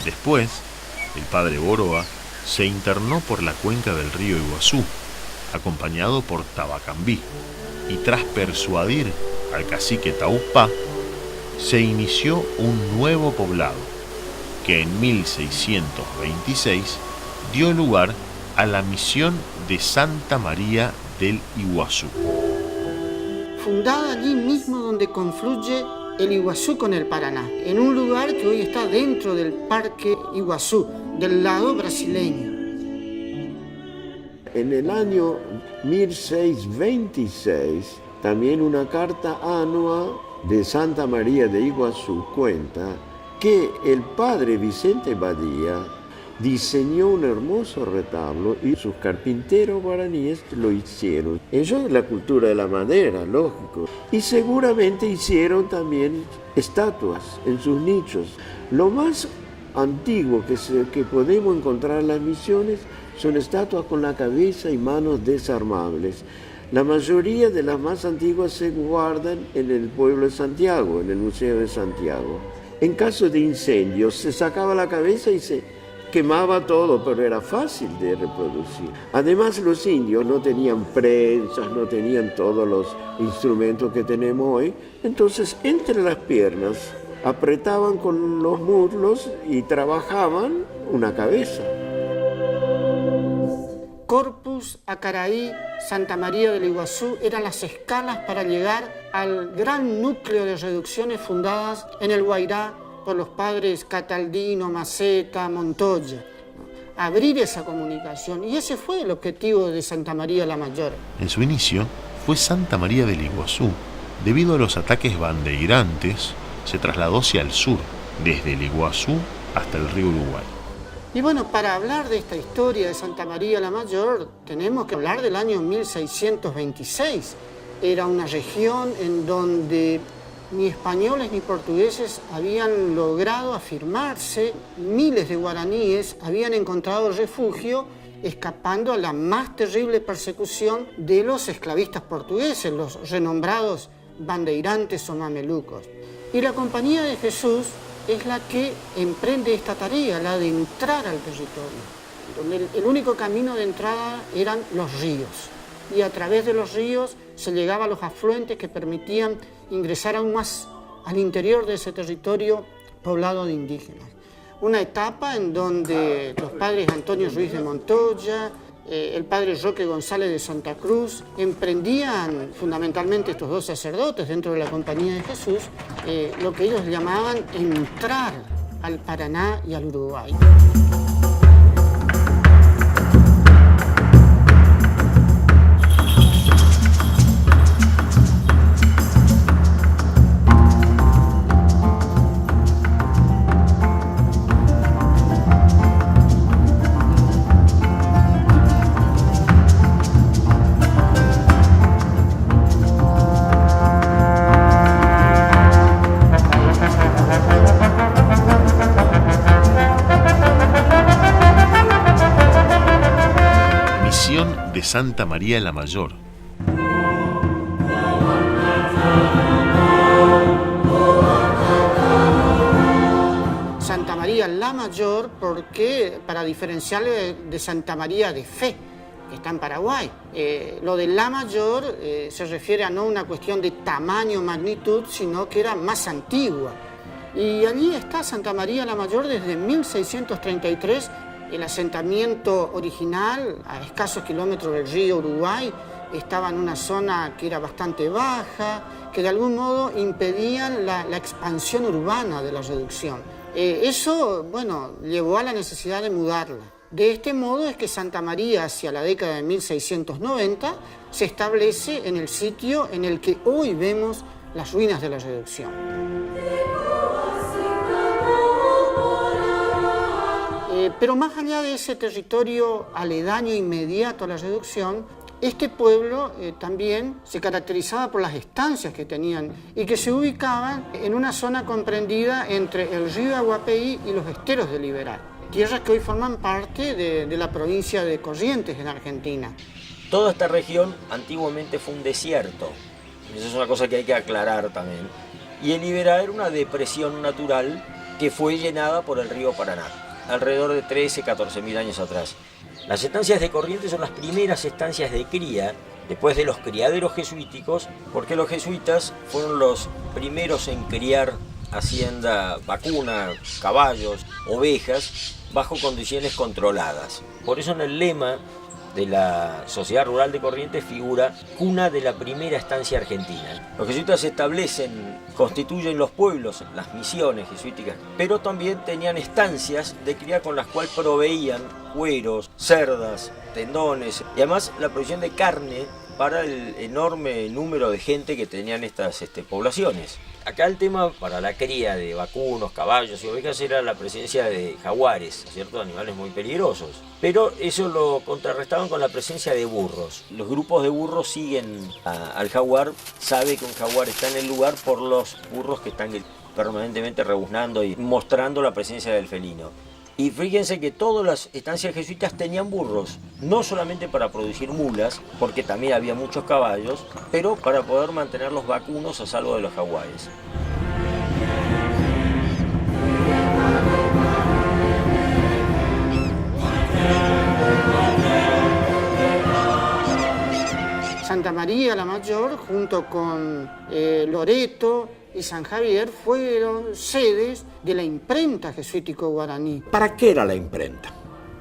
Después, el padre Boroa se internó por la cuenca del río Iguazú, acompañado por Tabacambí, y tras persuadir al cacique Taupá, se inició un nuevo poblado, que en 1626 dio lugar a la misión de Santa María del Iguazú. Fundada allí mismo donde confluye el Iguazú con el Paraná, en un lugar que hoy está dentro del Parque Iguazú, del lado brasileño. En el año 1626, también una carta anua de Santa María de Iguazú cuenta que el padre Vicente Badía diseñó un hermoso retablo y sus carpinteros guaraníes lo hicieron. Eso es la cultura de la madera, lógico. Y seguramente hicieron también estatuas en sus nichos. Lo más antiguo que podemos encontrar en las misiones son estatuas con la cabeza y manos desarmables. La mayoría de las más antiguas se guardan en el pueblo de Santiago, en el Museo de Santiago. En caso de incendios se sacaba la cabeza y se quemaba todo, pero era fácil de reproducir. Además, los indios no tenían prensas, no tenían todos los instrumentos que tenemos hoy. Entonces, entre las piernas, apretaban con los muslos y trabajaban una cabeza. Corpus, Acaraí, Santa María del Iguazú eran las escalas para llegar al gran núcleo de reducciones fundadas en el Guairá por los padres Cataldino, Maceta, Montoya. Abrir esa comunicación, y ese fue el objetivo de Santa María la Mayor. En su inicio fue Santa María del Iguazú. Debido a los ataques bandeirantes, se trasladó hacia el sur, desde el Iguazú hasta el río Uruguay. Y bueno, para hablar de esta historia de Santa María la Mayor, tenemos que hablar del año 1626. Era una región en donde ni españoles ni portugueses habían logrado afirmarse. Miles de guaraníes habían encontrado refugio escapando a la más terrible persecución de los esclavistas portugueses, los renombrados bandeirantes o mamelucos. Y la Compañía de Jesús es la que emprende esta tarea, la de entrar al territorio, donde el único camino de entrada eran los ríos. Y a través de los ríos se llegaba a los afluentes que permitían ingresar aún más al interior de ese territorio poblado de indígenas. Una etapa en donde los padres Antonio Ruiz de Montoya, el padre Roque González de Santa Cruz, emprendían, fundamentalmente estos dos sacerdotes dentro de la Compañía de Jesús, lo que ellos llamaban entrar al Paraná y al Uruguay. De Santa María la Mayor. Santa María la Mayor, porque para diferenciarle de Santa María de Fe, que está en Paraguay. Lo de la Mayor se refiere a no una cuestión de tamaño o magnitud, sino que era más antigua. Y allí está Santa María la Mayor desde 1633. El asentamiento original, a escasos kilómetros del río Uruguay, estaba en una zona que era bastante baja, que de algún modo impedían la expansión urbana de la reducción. Eso, bueno, llevó a la necesidad de mudarla. De este modo es que Santa María, hacia la década de 1690, se establece en el sitio en el que hoy vemos las ruinas de la reducción. Pero más allá de ese territorio aledaño inmediato a la reducción, este pueblo también se caracterizaba por las estancias que tenían y que se ubicaban en una zona comprendida entre el río Aguapeí y los esteros de Liberal, tierras que hoy forman parte de la provincia de Corrientes en Argentina. Toda esta región antiguamente fue un desierto, eso es una cosa que hay que aclarar también, y el Liberal era una depresión natural que fue llenada por el río Paraná, alrededor de 14.000 años atrás. Las estancias de Corrientes son las primeras estancias de cría, después de los criaderos jesuíticos, porque los jesuitas fueron los primeros en criar hacienda vacuna, caballos, ovejas, bajo condiciones controladas. Por eso en el lema de la Sociedad Rural de Corrientes figura cuna de la primera estancia argentina. Los jesuitas constituyen los pueblos, las misiones jesuíticas, pero también tenían estancias de cría con las cuales proveían cueros, cerdas, tendones y además la provisión de carne para el enorme número de gente que tenían estas poblaciones. Acá el tema para la cría de vacunos, caballos y ovejas era la presencia de jaguares, ¿cierto? Animales muy peligrosos. Pero eso lo contrarrestaban con la presencia de burros. Los grupos de burros siguen al jaguar, sabe que un jaguar está en el lugar por los burros que están permanentemente rebuznando y mostrando la presencia del felino. Y fíjense que todas las estancias jesuitas tenían burros, no solamente para producir mulas, porque también había muchos caballos, pero para poder mantener los vacunos a salvo de los jaguares. Santa María la Mayor, junto con Loreto y San Javier, fueron sedes de la imprenta jesuítico guaraní. ¿Para qué era la imprenta?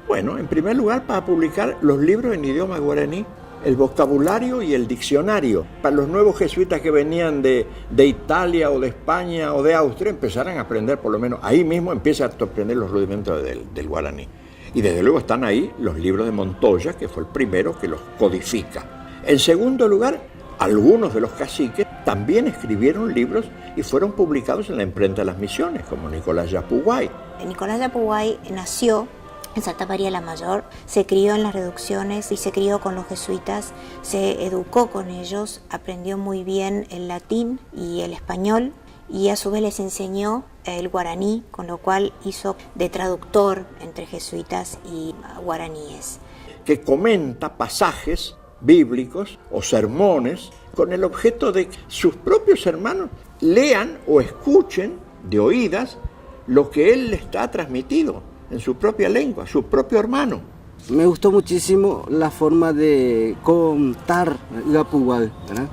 Bueno, en primer lugar, para publicar los libros en idioma guaraní, el vocabulario y el diccionario. Para los nuevos jesuitas que venían de Italia o de España o de Austria, empezaran a aprender, por lo menos ahí mismo empieza a aprender los rudimentos del guaraní. Y desde luego están ahí los libros de Montoya, que fue el primero que los codifica. En segundo lugar, algunos de los caciques también escribieron libros y fueron publicados en la imprenta de las misiones, como Nicolás Yapuguay. Nicolás Yapuguay nació en Santa María la Mayor, se crió en las reducciones y se crió con los jesuitas, se educó con ellos, aprendió muy bien el latín y el español y a su vez les enseñó el guaraní, con lo cual hizo de traductor entre jesuitas y guaraníes. Que comenta pasajes bíblicos o sermones con el objeto de que sus propios hermanos lean o escuchen de oídas lo que él les ha transmitido en su propia lengua, su propio hermano. Me gustó muchísimo la forma de contar Yapuguay, ¿verdad?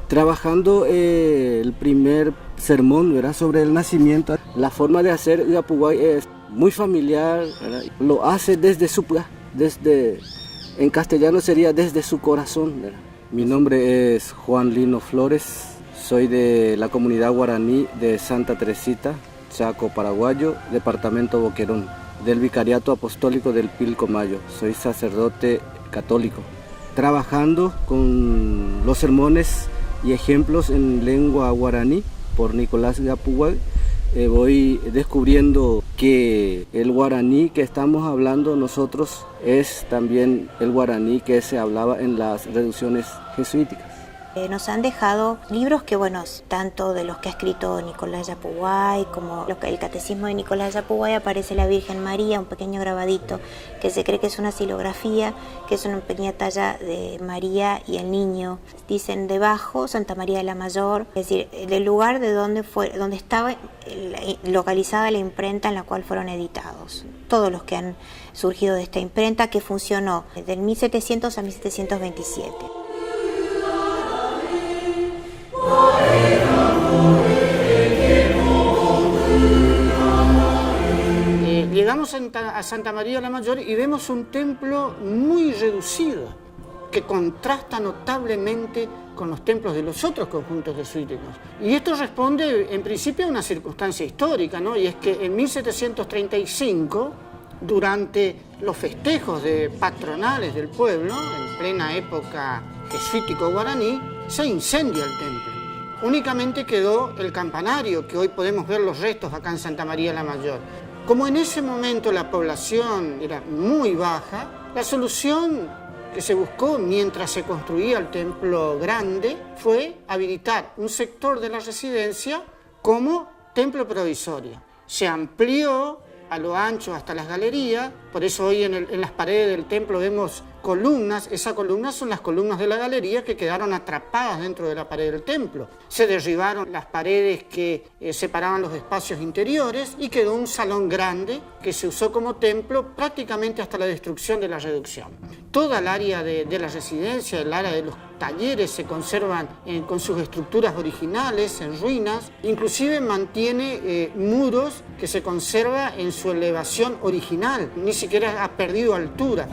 Trabajando el primer sermón, ¿verdad?, sobre el nacimiento. La forma de hacer Yapuguay es muy familiar, ¿verdad? Lo hace desde su... En castellano sería desde su corazón, ¿verdad? Mi nombre es Juan Lino Flores, soy de la comunidad guaraní de Santa Teresita, Chaco Paraguayo, departamento Boquerón, del Vicariato Apostólico del Pilcomayo. Soy sacerdote católico, trabajando con los sermones y ejemplos en lengua guaraní por Nicolás Yapuguay. Voy descubriendo que el guaraní que estamos hablando nosotros es también el guaraní que se hablaba en las reducciones jesuíticas. Nos han dejado libros que, bueno, tanto de los que ha escrito Nicolás Yapuguay como el Catecismo de Nicolás Yapuguay, aparece la Virgen María, un pequeño grabadito que se cree que es una silografía, que es una pequeña talla de María y el niño. Dicen debajo Santa María de la Mayor, es decir, del lugar de donde estaba localizada la imprenta en la cual fueron editados. Todos los que han surgido de esta imprenta que funcionó del 1700 a 1727. Llegamos a Santa María la Mayor y vemos un templo muy reducido que contrasta notablemente con los templos de los otros conjuntos jesuíticos. Y esto responde en principio a una circunstancia histórica, ¿no? Y es que en 1735, durante los festejos patronales del pueblo, en plena época jesuítico-guaraní, se incendia el templo. Únicamente quedó el campanario, que hoy podemos ver los restos acá en Santa María la Mayor. Como en ese momento la población era muy baja, la solución que se buscó mientras se construía el templo grande fue habilitar un sector de la residencia como templo provisorio. Se amplió a lo ancho hasta las galerías, Por eso hoy en las paredes del templo vemos columnas. Esas columnas son las columnas de la galería que quedaron atrapadas dentro de la pared del templo. Se derribaron las paredes que separaban los espacios interiores y quedó un salón grande que se usó como templo prácticamente hasta la destrucción de la reducción. Toda el área de la residencia, el área de los talleres se conservan con sus estructuras originales en ruinas, inclusive mantiene muros que se conserva en su elevación original, ni siquiera ha perdido altura.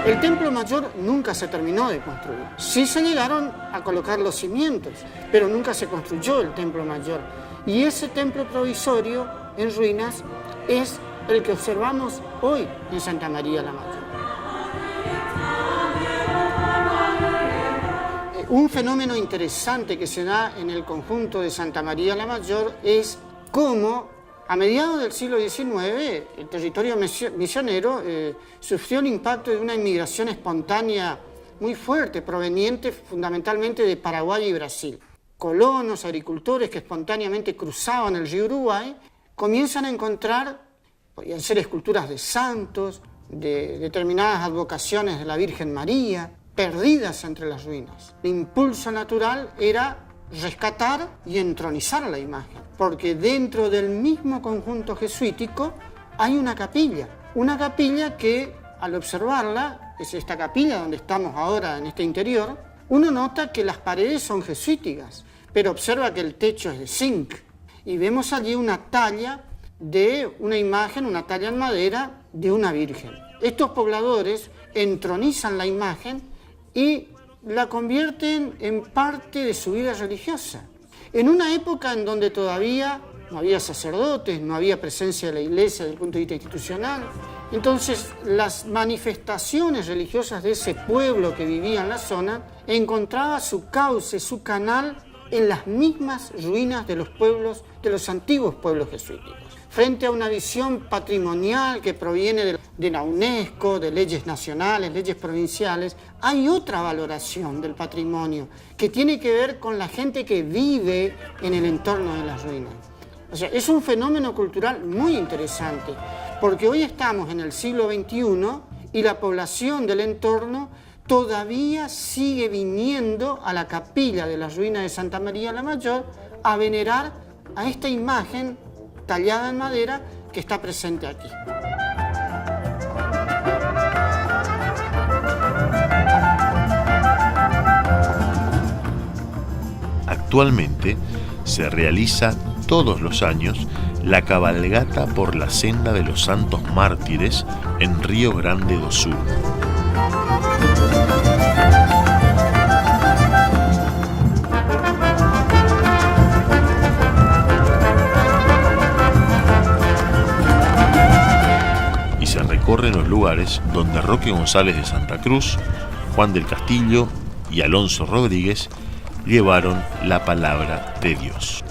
El templo mayor nunca se terminó de construir. Sí se llegaron a colocar los cimientos, pero nunca se construyó el templo mayor. Y ese templo provisorio en ruinas es el que observamos hoy en Santa María la Mayor. Un fenómeno interesante que se da en el conjunto de Santa María la Mayor es cómo a mediados del siglo XIX el territorio misionero sufrió el impacto de una inmigración espontánea muy fuerte, proveniente fundamentalmente de Paraguay y Brasil. Colonos, agricultores que espontáneamente cruzaban el río Uruguay, comienzan a encontrar, podían ser esculturas de santos, de determinadas advocaciones de la Virgen María, perdidas entre las ruinas. El impulso natural era rescatar y entronizar la imagen, porque dentro del mismo conjunto jesuítico hay una capilla que al observarla, es esta capilla donde estamos ahora en este interior, uno nota que las paredes son jesuíticas, pero observa que el techo es de zinc y vemos allí una talla de una imagen, una talla en madera de una virgen. Estos pobladores entronizan la imagen y la convierten en parte de su vida religiosa. En una época en donde todavía no había sacerdotes, no había presencia de la iglesia desde el punto de vista institucional, entonces las manifestaciones religiosas de ese pueblo que vivía en la zona encontraba su cauce, su canal en las mismas ruinas de los pueblos, de los antiguos pueblos jesuíticos. Frente a una visión patrimonial que proviene de la UNESCO, de leyes nacionales, leyes provinciales, hay otra valoración del patrimonio que tiene que ver con la gente que vive en el entorno de las ruinas. O sea, es un fenómeno cultural muy interesante, porque hoy estamos en el siglo XXI y la población del entorno todavía sigue viniendo a la capilla de las ruinas de Santa María la Mayor a venerar a esta imagen tallada en madera que está presente aquí. Actualmente se realiza todos los años la cabalgata por la senda de los santos mártires en Río Grande do Sul. Recorren los lugares donde Roque González de Santa Cruz, Juan del Castillo y Alonso Rodríguez llevaron la palabra de Dios.